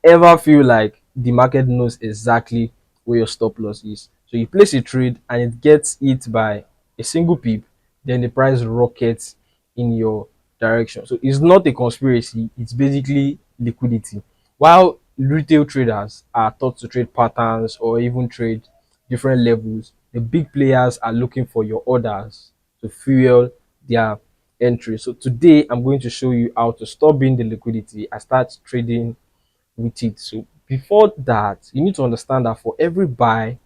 ever feel like the market knows exactly where your stop loss is. So you place a trade and it gets hit by a single pip, then the price rockets in your direction. So it's not a conspiracy, it's basically liquidity. While retail traders are taught to trade patterns or even trade different levels, the big players are looking for your orders to fuel their entry. So today I'm going to show you how to stop being the liquidity and start trading with it. So before that, you need to understand that for every buy,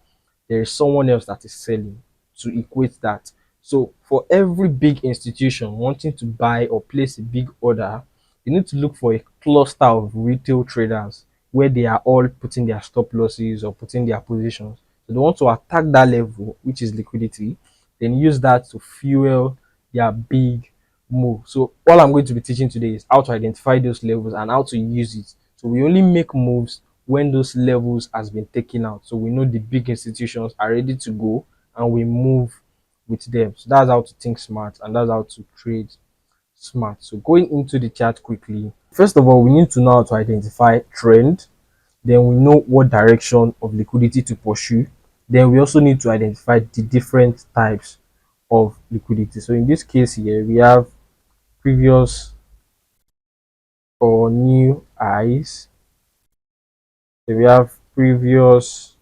there is someone else that is selling to equate that. So for every big institution wanting to buy or place a big order, you need to look for a cluster of retail traders where they are all putting their stop losses or putting their positions. So they want to attack that level, which is liquidity, then use that to fuel their big move. So all I'm going to be teaching today is how to identify those levels and how to use it. So we only make moves when those levels has been taken out. So we know the big institutions are ready to go and we move with them. So that's how to think smart and that's how to trade smart. So going into the chart quickly, first of all, we need to know how to identify trend. Then we know what direction of liquidity to pursue. Then we also need to identify the different types of liquidity. So in this case here, we have previous or new highs. Then we have previous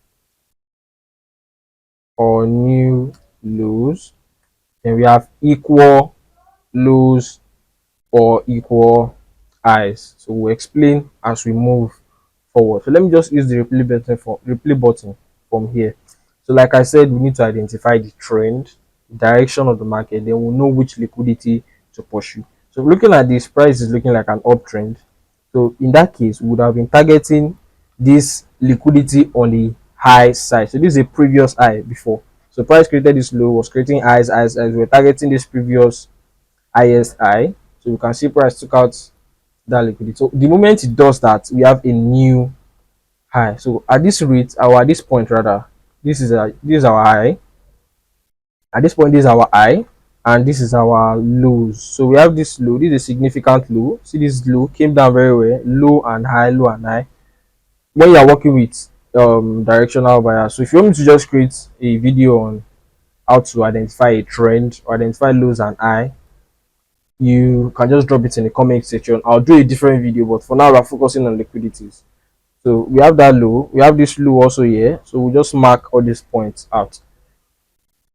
or new lows. Then we have equal lows or equal highs. So we'll explain as we move forward. So let me just use the replay button from here. So like I said, we need to identify the trend, direction of the market, then we'll know which liquidity to pursue. So looking at this, price is looking like an uptrend. So in that case, we would have been targeting this liquidity on the high side. So this is a previous high before. So price created this low, was creating highs, as we're targeting this previous highest high. So you can see price took out that liquidity. So the moment it does that, we have a new high. So at this rate, or at this point rather, this is our high. At this point, this is our high, and this is our lows. So we have this low. This is a significant low. See this low came down very well. Low and high, low and high. When you are working with directional bias, so if you want me to just create a video on how to identify a trend or identify lows and high, you can just drop it in the comment section. I'll do a different video, but for now we're focusing on liquidities. So we have that low, we have this low also here. So we just mark all these points out.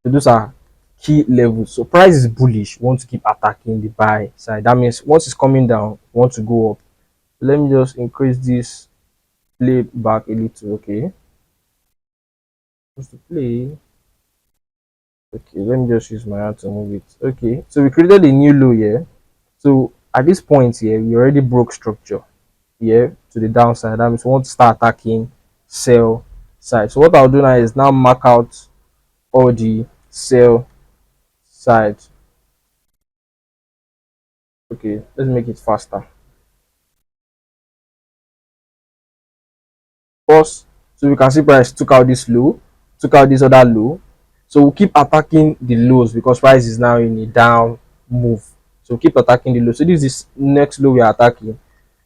So those are key levels. So price is bullish, we want to keep attacking the buy side. That means once it's coming down, we want to go up. Let me just increase this play back a little. Okay, just to play. Okay, let me just use my hand to move it. Okay, so we created a new low here. So at this point here, we already broke structure here to the downside. That means we want to start attacking sell side. So what I'll do now is now mark out all the sell side. Okay, let's make it faster. First, so we can see price took out this low, took out this other low. So we'll keep attacking the lows because price is now in a down move. So we'll keep attacking the low. So this is next low we are attacking.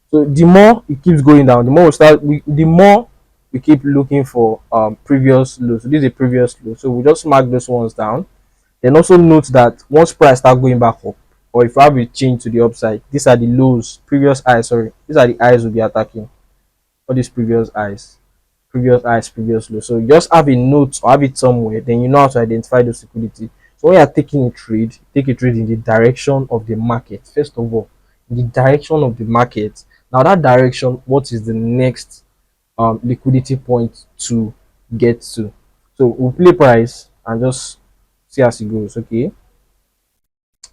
So the more it keeps going down, the more the more we keep looking for previous low. So this is a previous low. So we just mark those ones down. Then also note that once price start going back up, or if I have a change to the upside, these are the lows, previous highs, sorry. These are the highs we'll be attacking. All these previous highs, previous low. So you just have a note or have it somewhere, then you know how to identify those liquidity. So when you're taking a trade, take a trade in the direction of the market. First of all, the direction of the market. Now that direction, what is the next liquidity point to get to? So we'll play price and just see as it goes.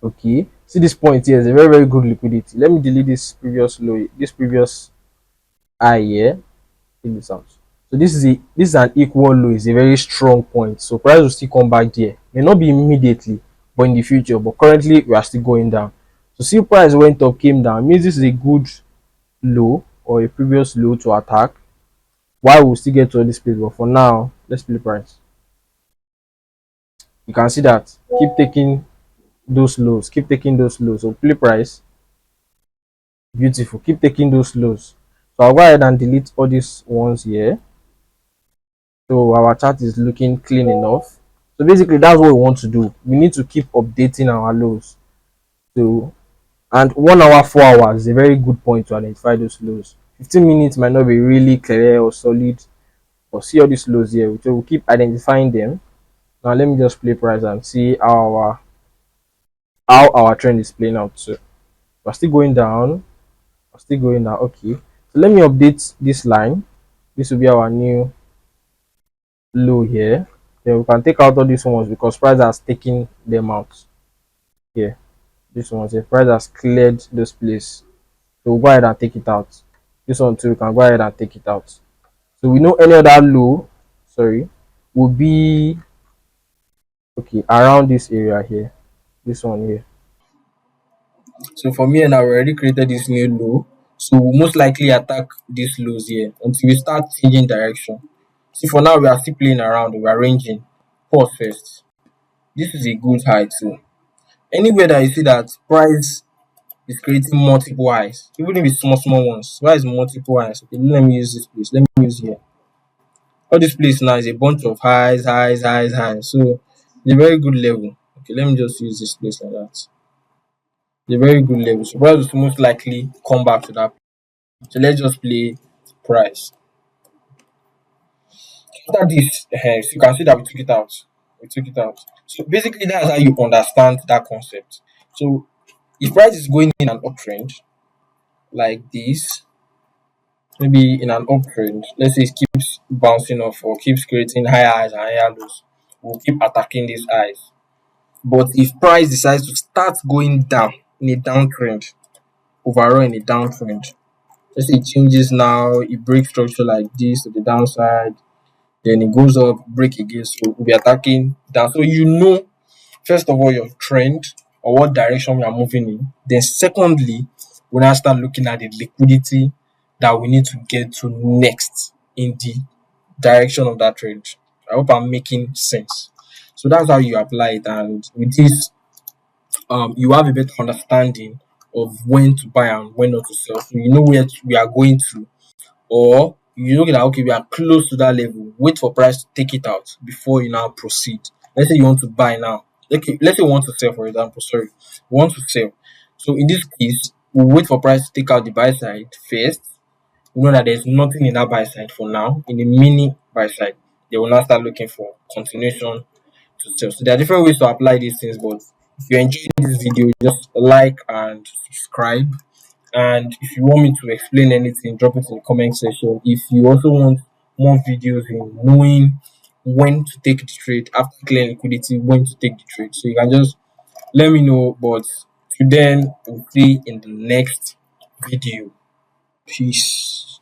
Okay, see this point here is a very good liquidity. Let me delete this previous low, this previous high here. This out. So this is an equal low, is a very strong point. So price will still come back there. May not be immediately, but in the future. But currently we are still going down. So see price went up, came down. Means this is a good low or a previous low to attack. Why we'll still get to this place, but for now, let's play price. You can see that. Keep taking those lows, keep taking those lows. So play price. Beautiful. Keep taking those lows. So I'll go ahead and delete all these ones here. So our chart is looking clean enough. So basically that's what we want to do. We need to keep updating our lows. So and 1 hour, 4 hours is a very good point to identify those lows. 15 minutes might not be really clear or solid, but see all these lows here. So we'll keep identifying them. Now let me just play price and see how our trend is playing out. So we're still going down. We're still going down. Okay. So let me update this line. This will be our new low here. Then we can take out all these ones because price has taken them out here. This one here, price has cleared this place. So we'll go ahead and take it out. This one too, we can go ahead and take it out. So we know any other low, sorry, will be okay around this area here. This one here. So for me and I already created this new low. So we'll most likely attack these lows here until we start changing direction. See, for now we are still playing around, we are ranging. Pause first. This is a good high too. Anywhere that you see that price is creating multiple highs, even if it's small ones. Why is multiple highs? Okay, let me use this place. Let me use here. All this place now is a bunch of highs. So it's a very good level. Okay, let me just use this place like that. It's a very good level. So price will most likely come back to that. So let's just play price. After this, so you can see that we took it out. We took it out. So basically, that's how you understand that concept. So if price is going in an uptrend like this, maybe in an uptrend, let's say it keeps bouncing off or keeps creating higher highs and higher lows, we'll keep attacking these highs. But if price decides to start going down in a downtrend, overall in a downtrend, let's say it changes now, it breaks structure like this to the downside, then it goes up, break again. So we'll be attacking down. So you know, first of all, your trend or what direction we are moving in. Then secondly, we now start looking at the liquidity that we need to get to next in the direction of that trend. I hope I'm making sense. So that's how you apply it, and with this, you have a better understanding of when to buy and when not to sell. So you know where we are going to, or you look at okay, we are close to that level. Wait for price to take it out before you now proceed. Let's say you want to buy now. Okay, let's say you want to sell, for example. Sorry, we want to sell. So in this case, we'll wait for price to take out the buy side first. We know that there's nothing in that buy side for now. In the mini buy side, they will now start looking for continuation to sell. So there are different ways to apply these things, but if you're enjoying this video, just like and subscribe. And if you want me to explain anything, drop it in the comment section. If you also want more videos in knowing when to take the trade after clearing liquidity, when to take the trade, so you can just let me know. But till then, we'll see in the next video. Peace.